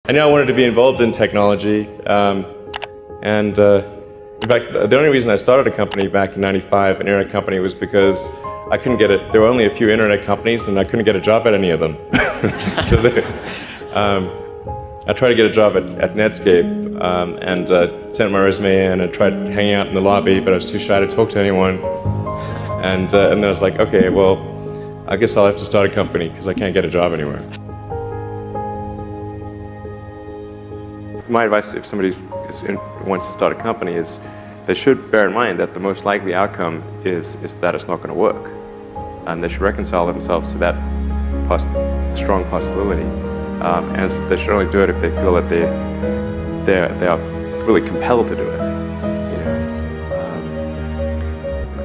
I knew I wanted to be involved in technology, in fact, the only reason I started a company back in '95, an internet company, was because I couldn't get it. There were only a few internet companies, and I couldn't get a job at any of them. So I tried to get a job at Netscape, and sent my resume in and tried hanging out in the lobby, but I was too shy to talk to anyone. And then I was like, okay, well, I guess I'll have to start a company because I can't get a job anywhere. My advice, if somebody wants to start a company, is they should bear in mind that the most likely outcome is that it's not going to work. And they should reconcile themselves to that strong possibility. And they should only do it if they feel that they are really compelled to do it.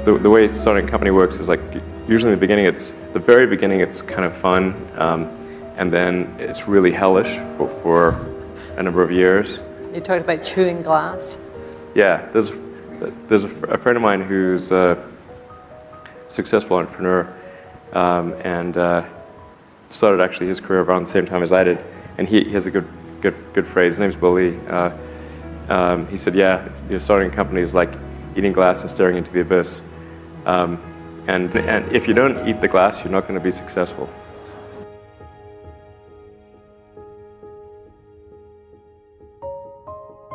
The way starting a company works is like, usually in the very beginning it's kind of fun, and then it's really hellish for a number of years. You talked about chewing glass. Yeah, there's a friend of mine who's a successful entrepreneur, and started actually his career around the same time as I did, and he has a good phrase. His name's Bill Lee. He said, "Yeah, starting a company is like eating glass and staring into the abyss, and if you don't eat the glass, you're not going to be successful."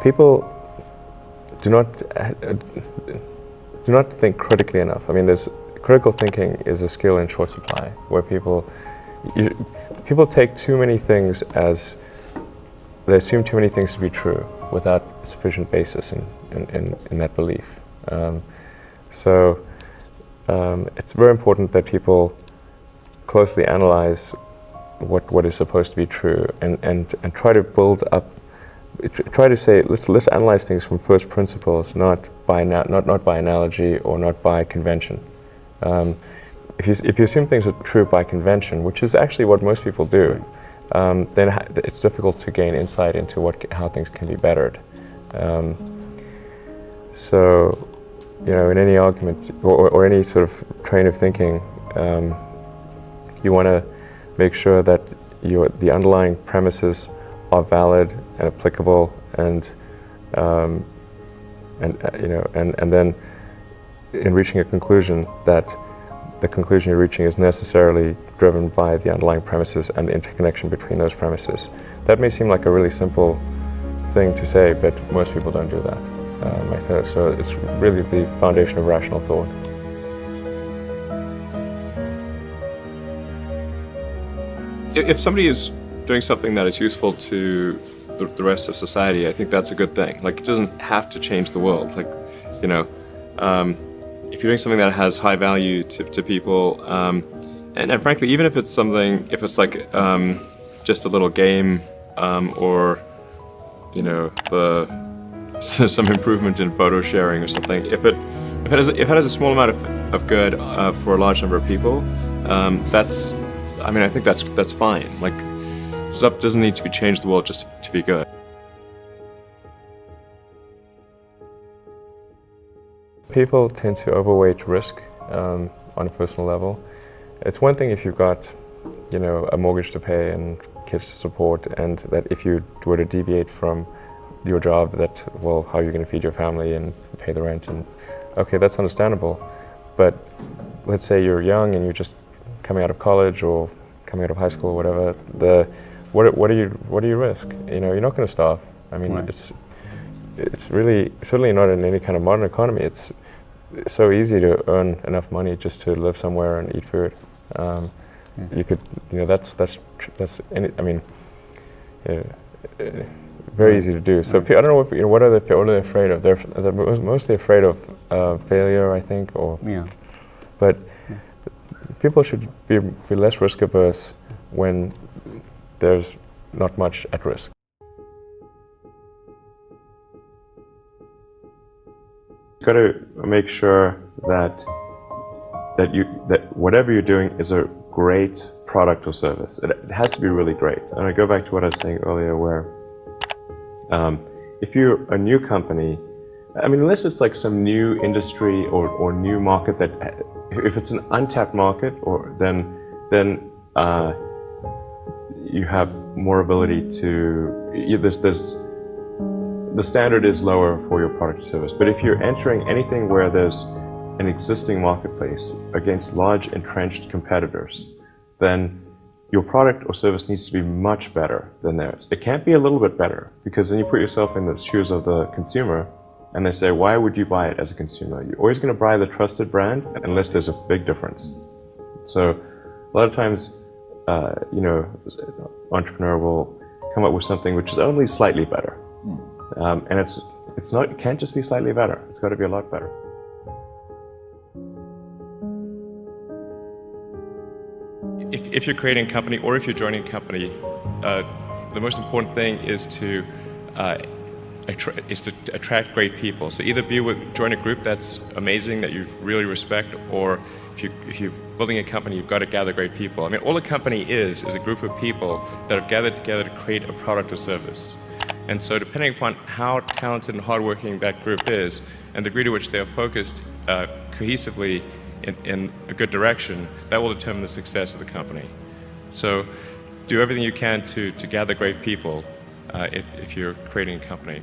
People do not think critically enough. I mean, critical thinking is a skill in short supply, where people take too many things they assume too many things to be true without sufficient basis in that belief. It's very important that people closely analyze what is supposed to be true and try to build up. Try to say, let's analyze things from first principles, not by analogy or not by convention. If you assume things are true by convention, which is actually what most people do, then it's difficult to gain insight into how things can be bettered. In any argument or any sort of train of thinking, you want to make sure that the underlying premises are valid and applicable, and then in reaching a conclusion, that the conclusion you're reaching is necessarily driven by the underlying premises and the interconnection between those premises. That may seem like a really simple thing to say, but most people don't do that. So it's really the foundation of rational thought. If somebody is doing something that is useful to the rest of society, I think that's a good thing. Like, it doesn't have to change the world. Like, if you're doing something that has high value to people, and frankly, even if it's like just a little game, or some improvement in photo sharing or something, if it has a small amount of good for a large number of people, I think that's fine. Like, stuff doesn't need to be changed the world just to be good. People tend to overweight risk on a personal level. It's one thing if you've got, a mortgage to pay and kids to support, and that if you were to deviate from your job, how are you going to feed your family and pay the rent? And okay, that's understandable. But let's say you're young and you're just coming out of college or coming out of high school or whatever. What do you risk? You're not going to starve. I mean, right. It's really certainly not in any kind of modern economy. It's so easy to earn enough money just to live somewhere and eat food. You could, very easy to do. So I don't know what are they afraid of? They're mostly afraid of failure, I think, But people should be less risk averse when there's not much at risk. You've got to make sure that whatever you're doing is a great product or service. It has to be really great. And I go back to what I was saying earlier, where if you're a new company, unless it's like some new industry or new market if it's an untapped market, then you have more ability to, the standard is lower for your product or service. But if you're entering anything where there's an existing marketplace against large entrenched competitors, then your product or service needs to be much better than theirs. It can't be a little bit better, because then you put yourself in the shoes of the consumer and they say, why would you buy it as a consumer? You're always going to buy the trusted brand unless there's a big difference. So a lot of times, entrepreneur will come up with something which is only slightly better. And it can't just be slightly better. It's got to be a lot better. If you're creating a company or if you're joining a company, the most important thing is to attract great people. So either join a group that's amazing, that you really respect, or if you're building a company, you've got to gather great people. I mean, all a company is a group of people that have gathered together to create a product or service. And so depending upon how talented and hardworking that group is, and the degree to which they are focused cohesively in a good direction, that will determine the success of the company. So do everything you can to gather great people if you're creating a company.